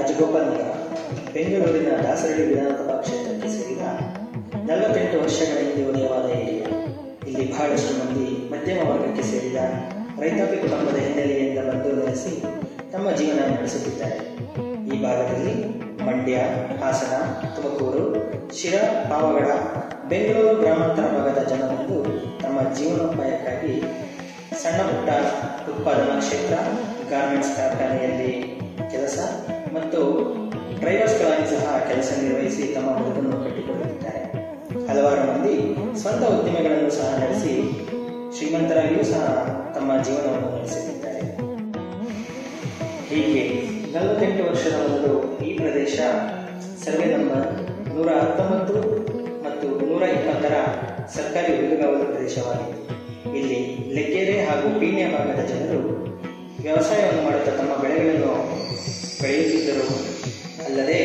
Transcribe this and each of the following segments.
ರಾಜಗೋಪಾಲ್ ನಗರ ಬೆಂಗಳೂರಿನ ದಾಸರಳ್ಳಿ ವಿಧಾನಸಭಾ ಕ್ಷೇತ್ರಕ್ಕೆ ಸೇರಿದ 48 ವರ್ಷಗಳ ಹಿಂದೆ ಉದಯವಾದ ಏರಿಯಾ. ಇಲ್ಲಿ ಬಹಳಷ್ಟು ಮಂದಿ ಮಧ್ಯಮ ವರ್ಗಕ್ಕೆ ಸೇರಿದ ರೈತಾಪಿ ಕುಟುಂಬದ ಹಿನ್ನೆಲೆಯಿಂದ ಬಂದು ನೆಲೆಸಿ ತಮ್ಮ ಜೀವನ ನಡೆಸುತ್ತಿದ್ದಾರೆ. ಈ ಭಾಗದಲ್ಲಿ ಮಂಡ್ಯ, ಹಾಸನ, ತುಮಕೂರು, ಶಿರಾ, ಪಾವಗಡ, ಬೆಂಗಳೂರು ಗ್ರಾಮಾಂತರ ಭಾಗದ ಜನರನ್ನು ತಮ್ಮ ಜೀವನೋಪಾಯಕ್ಕಾಗಿ ಸಣ್ಣ ಪುಟ್ಟ ಉತ್ಪಾದನಾ ಕ್ಷೇತ್ರ, ಗಾರ್ಮೆಂಟ್ಸ್ ಕಾರ್ಖಾನೆಯಲ್ಲಿ ಕೆಲಸ ಮತ್ತು ಡ್ರೈವರ್ಸ್ಗಳಾಗಿ ಸಹ ಕೆಲಸ ನಿರ್ವಹಿಸಿ ತಮ್ಮ ಬದುಕನ್ನು ಕಟ್ಟಿಕೊಳ್ಳುತ್ತಿದ್ದಾರೆ. ಹಲವಾರು ಮಂದಿ ಸ್ವಂತ ಉದ್ದಿಮೆಗಳನ್ನು ಸಹ ನಡೆಸಿ ಶ್ರೀಮಂತರಾಗಿಯೂ ಸಹ ತಮ್ಮ ಜೀವನವನ್ನು ನಡೆಸುತ್ತಿದ್ದಾರೆ. ಹೀಗೆ 48 ವರ್ಷದ ಮೊದಲು ಈ ಪ್ರದೇಶ ಸರ್ವೆ ನಂಬರ್ 119 ಮತ್ತು 120ರ ಸರ್ಕಾರಿ ಹುಲ್ಲುಗಾವಲು ಪ್ರದೇಶವಾಗಿದೆ. ಇಲ್ಲಿ ಲೆಕ್ಕೇರೆ ಹಾಗೂ ಪೀಣ್ಯ ಭಾಗದ ಜನರು ವ್ಯವಸಾಯವನ್ನು ಮಾಡುತ್ತಾ ತಮ್ಮ ಬೆಳೆಗಳನ್ನು ಬೆಳೆಯುತ್ತಿದ್ದರು. ಅಲ್ಲದೆ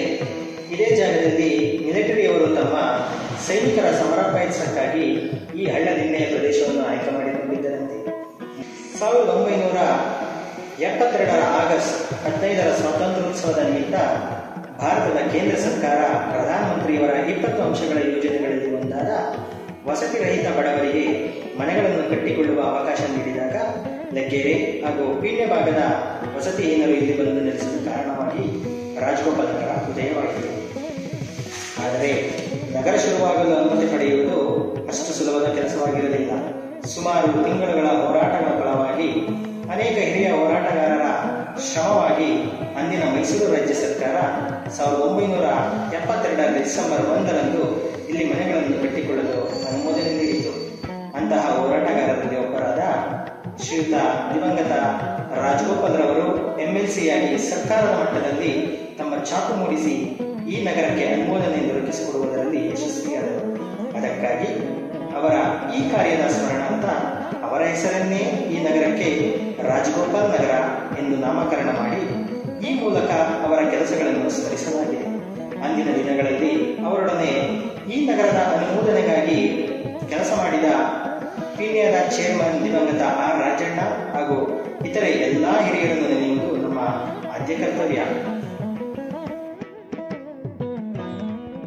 ಇದೇ ಜಾಗದಲ್ಲಿ ಮಿಲಿಟರಿಯವರು ತಮ್ಮ ಸೈನಿಕರ ಸಮರಾಭ್ಯಾಸಕ್ಕಾಗಿ ಈ ಹಳ್ಳದಿಣ್ಣೆಯ ಪ್ರದೇಶವನ್ನು ಆಯ್ಕೆ ಮಾಡಿಕೊಂಡಿದ್ದರಂತೆ. 1972ರ ಆಗಸ್ಟ್ 15ರ ಸ್ವಾತಂತ್ರ್ಯೋತ್ಸವದ ನಿಮಿತ್ತ ಭಾರತದ ಕೇಂದ್ರ ಸರ್ಕಾರ ಪ್ರಧಾನಮಂತ್ರಿಯವರ 20 ಅಂಶಗಳ ಯೋಜನೆಗಳಲ್ಲಿ ಒಂದಾದ ವಸತಿ ರಹಿತ ಬಡವರಿಗೆ ಮನೆಗಳನ್ನು ಕಟ್ಟಿಕೊಳ್ಳುವ ಅವಕಾಶ ನೀಡಿದಾಗ ಲೆಕ್ಕೇರೆ ಹಾಗೂ ಪೀಣ್ಯ ಭಾಗದ ವಸತಿಹೀನರು ಇಲ್ಲಿ ಬಂದು ನೆಲೆಸಲು ಕಾರಣವಾಗಿ ರಾಜಗೋಪಾಲ್ ನಗರ ಉದಯವಾಯಿತು. ಆದರೆ ನಗರ ಶುರುವಾಗಲು ಅನುಮತಿ ಪಡೆಯುವುದು ಅಷ್ಟು ಸುಲಭದ ಕೆಲಸವಾಗಿರಲಿಲ್ಲ. ಸುಮಾರು ತಿಂಗಳುಗಳ ಹೋರಾಟಗಳ ಫಲವಾಗಿ ಅನೇಕ ಹಿರಿಯ ಹೋರಾಟಗಾರರ ಶ್ರಮವಾಗಿ ಅಂದಿನ ಮೈಸೂರು ರಾಜ್ಯ ಸರ್ಕಾರ 1972ರ ಡಿಸೆಂಬರ್ 1ರಂದು ಇಲ್ಲಿ ಮನೆಗಳನ್ನು ಕಟ್ಟಿಕೊಳ್ಳಲು ಅನುಮೋದನೆ ನೀಡಿತು. ಅಂತಹ ಹೋರಾಟಗಾರರಲ್ಲಿ ಒಬ್ಬರಾದ ಶ್ರೀಯುತ ದಿವಂಗತ ರಾಜಗೋಪಾಲ್ ರವರು MLCಯಾಗಿ ಸರ್ಕಾರದ ಮಟ್ಟದಲ್ಲಿ ತಮ್ಮ ಛಾಪು ಮೂಡಿಸಿ ಈ ನಗರಕ್ಕೆ ಅನುಮೋದನೆ ದೊರಕಿಸಿಕೊಡುವುದರಲ್ಲಿ ಯಶಸ್ವಿಯಾದರು. ಅದಕ್ಕಾಗಿ ಅವರ ಈ ಕಾರ್ಯದ ಸ್ಮರಣಾರ್ಥ ಅವರ ಹೆಸರನ್ನೇ ಈ ನಗರಕ್ಕೆ ರಾಜಗೋಪಾಲ್ ನಗರ ಎಂದು ನಾಮಕರಣ ಮಾಡಿ ಈ ಮೂಲಕ ಅವರ ಕೆಲಸಗಳನ್ನು ಸ್ಮರಿಸಲಾಗಿದೆ. ಅಂದಿನ ದಿನಗಳಲ್ಲಿ ಅವರೊಡನೆ ಈ ನಗರದ ಅನುಮೋದನೆಗಾಗಿ ಕೆಲಸ ಮಾಡಿದ ಪೀಣ್ಯದ ಚೇರ್ಮನ್ ದಿವಂಗತ R. ರಾಜಣ್ಣ ಹಾಗೂ ಇತರೆ ಎಲ್ಲಾ ಹಿರಿಯರನ್ನು ನೆನೆಯುವುದು ನಮ್ಮ ಆದ್ಯ ಕರ್ತವ್ಯ.